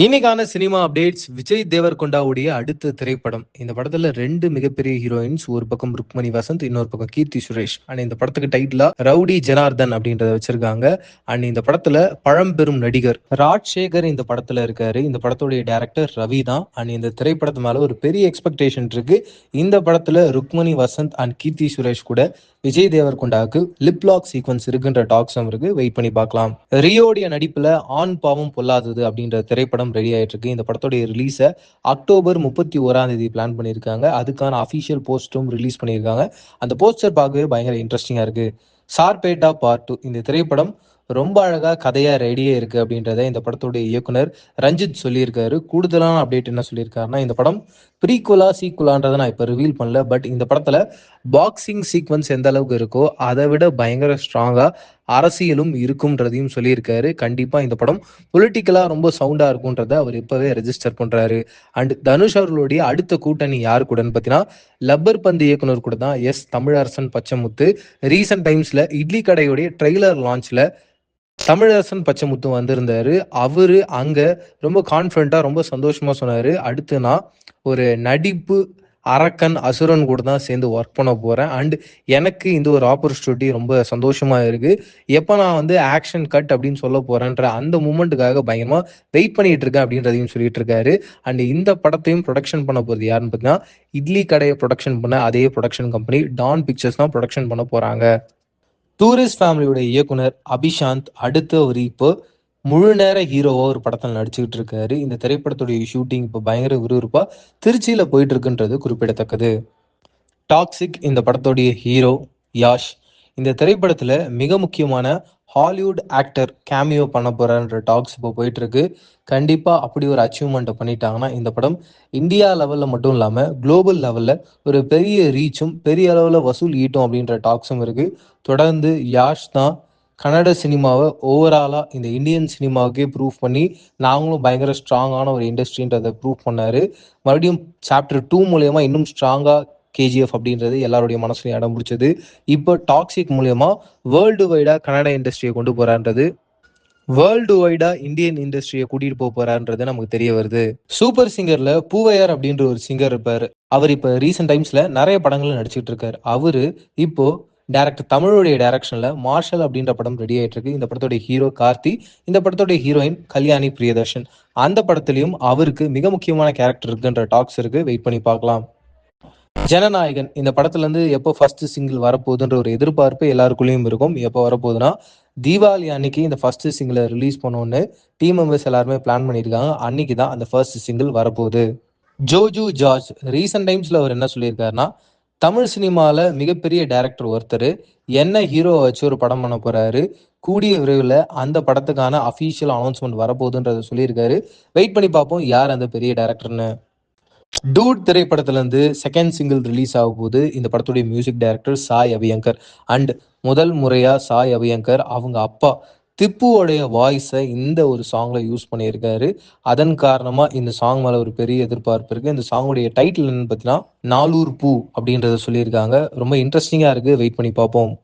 இன்னைக்கான cinema updates Vijay தேவரகொண்டாவுடைய அடுத்த திரைப்படம். இந்த படத்துல 2 மிகப்பெரிய ஹீரோயின்ஸ். ஒரு பக்கம் ருக்மணி வசந்த், இன்னொரு பக்கம் கீர்த்தி சுரேஷ். அண்ட் இந்த படத்துக்கு டைட்டிலா ரவுடி ஜனார்தன் அப்படின்றத வச்சிருக்காங்க. அண்ட் இந்த படத்துல பழம்பெரும் நடிகர் ராஜ்சேகர் இந்த படத்துல இருக்காரு. இந்த படத்துடைய டைரக்டர் ரவி தான். அண்ட் இந்த திரைப்படத்து மேல ஒரு பெரிய எக்ஸ்பெக்டேஷன் இருக்கு. இந்த படத்துல ருக்மணி வசந்த் அண்ட் கீர்த்தி சுரேஷ் கூட விஜய் தேவரகொண்டாவுக்கு லிப் லாக் சீக்வன்ஸ் இருக்குன்ற டாக்ஸும் இருக்கு. வெயிட் பண்ணி பார்க்கலாம். ரியோடைய நடிப்புல ஆண் பாவம் பொல்லாதது அப்படின்ற திரைப்படம் ரெடி ஆயிட்டு இருக்கு. இந்த படத்துடைய ரிலீஸை அக்டோபர் 31 பிளான் பண்ணியிருக்காங்க. அதுக்கான அஃபிஷியல் போஸ்டரும் ரிலீஸ் பண்ணியிருக்காங்க. அந்த போஸ்டர் பார்க்கவே பயங்கர இன்ட்ரெஸ்டிங்கா இருக்கு. சார்பேட்டா பார்ட் 2 இந்த திரைப்படம் ரொம்ப அழகா கதையா ரெடியே இருக்கு அப்படின்றத இந்த படத்துடைய இயக்குனர் ரஞ்சித் சொல்லியிருக்காரு. கூடுதலான அப்டேட் என்ன சொல்லியிருக்காருன்னா, இந்த படம் ப்ரீக்குவலா சீக்குலான்றதை நான் இப்போ ரிவீல் பண்ணல. பட் இந்த படத்துல பாக்ஸிங் சீக்வன்ஸ் எந்த அளவுக்கு இருக்கோ அதை விட பயங்கர ஸ்ட்ராங்கா அரசியலும் இருக்கும்ன்றதையும் சொல்லியிருக்காரு. கண்டிப்பா இந்த படம் பொலிட்டிக்கலா ரொம்ப சவுண்டா இருக்கும்ன்றத அவர் இப்பவே ரெஜிஸ்டர் பண்றாரு. அண்ட் தனுஷ் அவர்களுடைய அடுத்த கூட்டணி யாரு கூடன்னு பார்த்தீங்கன்னா, லப்பர் பந்து இயக்குனர் கூட தான். தமிழரசன் பச்சமுத்து ரீசன்ட் டைம்ஸ்ல இட்லி கடையுடைய ட்ரெய்லர் லான்ச்ல தமிழரசன் பச்சமுத்து வந்திருந்தாரு. அவரு அங்க ரொம்ப கான்ஃபிடண்டா ரொம்ப சந்தோஷமா சொன்னாரு, அடுத்து நான் ஒரு நடிப்பு அரக்கன் அசுரன் கூட தான் சேர்ந்து ஒர்க் பண்ண போறேன். அண்ட் எனக்கு இந்த ஒரு ஆப்பர்ச்சுனிட்டி ரொம்ப சந்தோஷமா இருக்கு. எப்போ நான் வந்து ஆக்ஷன் கட் அப்படின்னு சொல்ல போறேன்ற அந்த மூமெண்ட்டுக்காக பயங்கரமா வெயிட் பண்ணிட்டு இருக்கேன் அப்படின்றதையும் சொல்லிட்டு இருக்காரு. அண்ட் இந்த படத்தையும் ப்ரொடக்ஷன் பண்ண போறது யாருன்னு பார்த்தீங்கன்னா, இட்லி கடையை ப்ரொடக்ஷன் பண்ண அதே ப்ரொடக்ஷன் கம்பெனி டான் பிக்சர்ஸ் தான் ப்ரொடக்ஷன் பண்ண போறாங்க. டூரிஸ்ட் ஃபேமிலியோட இயக்குனர் அபிஷாந்த் அடுத்து அவர் இப்போ முழு நேர ஹீரோவா ஒரு படத்தில் நடிச்சுக்கிட்டு இருக்காரு. இந்த திரைப்படத்துடைய ஷூட்டிங் இப்போ பயங்கர விறுவிறுப்பா திருச்சியில போயிட்டு இருக்குன்றது குறிப்பிடத்தக்கது. டாக்ஸிக் இந்த படத்துடைய ஹீரோ யாஷ். இந்த திரைப்படத்துல மிக முக்கியமான ஹாலிவுட் ஆக்டர் கேமியோ பண்ண போறான்ற டாக்ஸ் இப்போ போயிட்டு இருக்கு. கண்டிப்பா அப்படி ஒரு அச்சீவ்மெண்ட்டை பண்ணிட்டாங்கன்னா இந்த படம் இந்தியா லெவல்ல மட்டும் இல்லாம குளோபல் லெவல்ல ஒரு பெரிய ரீச்சும் பெரிய அளவுல வசூல் ஈட்டும் அப்படின்ற டாக்ஸும் இருக்கு. தொடர்ந்து யாஷ் தான் கன்னட சினிமாவை ஓவராலா இந்த இந்தியன் சினிமாவுக்கே ப்ரூவ் பண்ணி நாங்களும் பயங்கர ஸ்ட்ராங்கான ஒரு இண்டஸ்ட்ரின்றதை ப்ரூவ் பண்ணாரு. மறுபடியும் சாப்டர் 2 மூலயமா இன்னும் ஸ்ட்ராங்கா கேஜிஎஃப் அப்படின்றது எல்லாருடைய மனசுலையும் இடம் பிடிச்சது. இப்போ டாக்ஸிக் மூலியமா வேர்ல்டு வைடா கன்னட இண்டஸ்ட்ரியை கொண்டு போறான்றது, வேர்ல்டு வைடா இந்தியன் இண்டஸ்ட்ரியை கூட்டிட்டு போறான்றது நமக்கு தெரிய வருது. சூப்பர் சிங்கர்ல பூவையார் அப்படின்ற ஒரு சிங்கர் இருப்பாரு. அவர் இப்ப ரீசெண்ட் டைம்ஸ்ல நிறைய படங்கள்ல நடிச்சிட்டு இருக்காரு. அவரு இப்போ டைரக்டர் தமிழுடைய டைரக்ஷன்ல மார்ஷல் அப்படின்ற படம் ரெடி ஆயிட்டு இருக்கு. இந்த படத்துடைய ஹீரோ கார்த்தி, இந்த படத்துடைய ஹீரோயின் கல்யாணி பிரியதர்ஷன். அந்த படத்திலையும் அவருக்கு மிக முக்கியமான கேரக்டர் இருக்குன்ற டாக்ஸ் இருக்கு. வெயிட் பண்ணி பார்க்கலாம். ஜனநாயகன் இந்த படத்துல இருந்து எப்போ ஃபர்ஸ்ட் சிங்கிள் வரப்போகுதுன்ற ஒரு எதிர்பார்ப்பு எல்லாருக்குள்ளேயும் இருக்கும். எப்போ வரப்போகுதுன்னா, தீபாவளி அன்னைக்கு இந்த ஃபர்ஸ்ட் சிங்கிளை ரிலீஸ் பண்ணோன்னு டீம் மெம்பர்ஸ் எல்லாருமே பிளான் பண்ணியிருக்காங்க. அன்னைக்கு தான் அந்த ஃபர்ஸ்ட் சிங்கிள் வரப்போகுது. ஜோஜு ஜார்ஜ் ரீசெண்ட் டைம்ஸ்ல அவர் என்ன சொல்லியிருக்காருன்னா, தமிழ் சினிமாவில் மிகப்பெரிய டைரக்டர் ஒருத்தர் என்ன ஹீரோவை வச்சு ஒரு படம் பண்ண போறாரு. கூடிய விரைவில் அந்த படத்துக்கான அஃபீஷியல் அனௌன்ஸ்மெண்ட் வரப்போகுதுன்றதை சொல்லியிருக்காரு. வெயிட் பண்ணி பார்ப்போம் யார் அந்த பெரிய டைரக்டர்னு. டூட் திரைப்படத்துல இருந்து செகண்ட் சிங்கிள் ரிலீஸ் ஆக போகுது. இந்த படத்துடைய music director Sai Abhyankar. And முதல் முறையா சாய் அபியங்கர் அவங்க அப்பா திப்புவோடைய வாய்ஸை இந்த ஒரு சாங்ல யூஸ் பண்ணியிருக்காரு. அதன் காரணமா இந்த சாங் மேல ஒரு பெரிய எதிர்பார்ப்பு இருக்கு. இந்த சாங்குடைய டைட்டில் என்னன்னு பார்த்தீங்கன்னா, நாலூர் பூ அப்படின்றத சொல்லியிருக்காங்க. ரொம்ப இன்ட்ரெஸ்டிங்கா இருக்கு. வெயிட் பண்ணி பார்ப்போம்.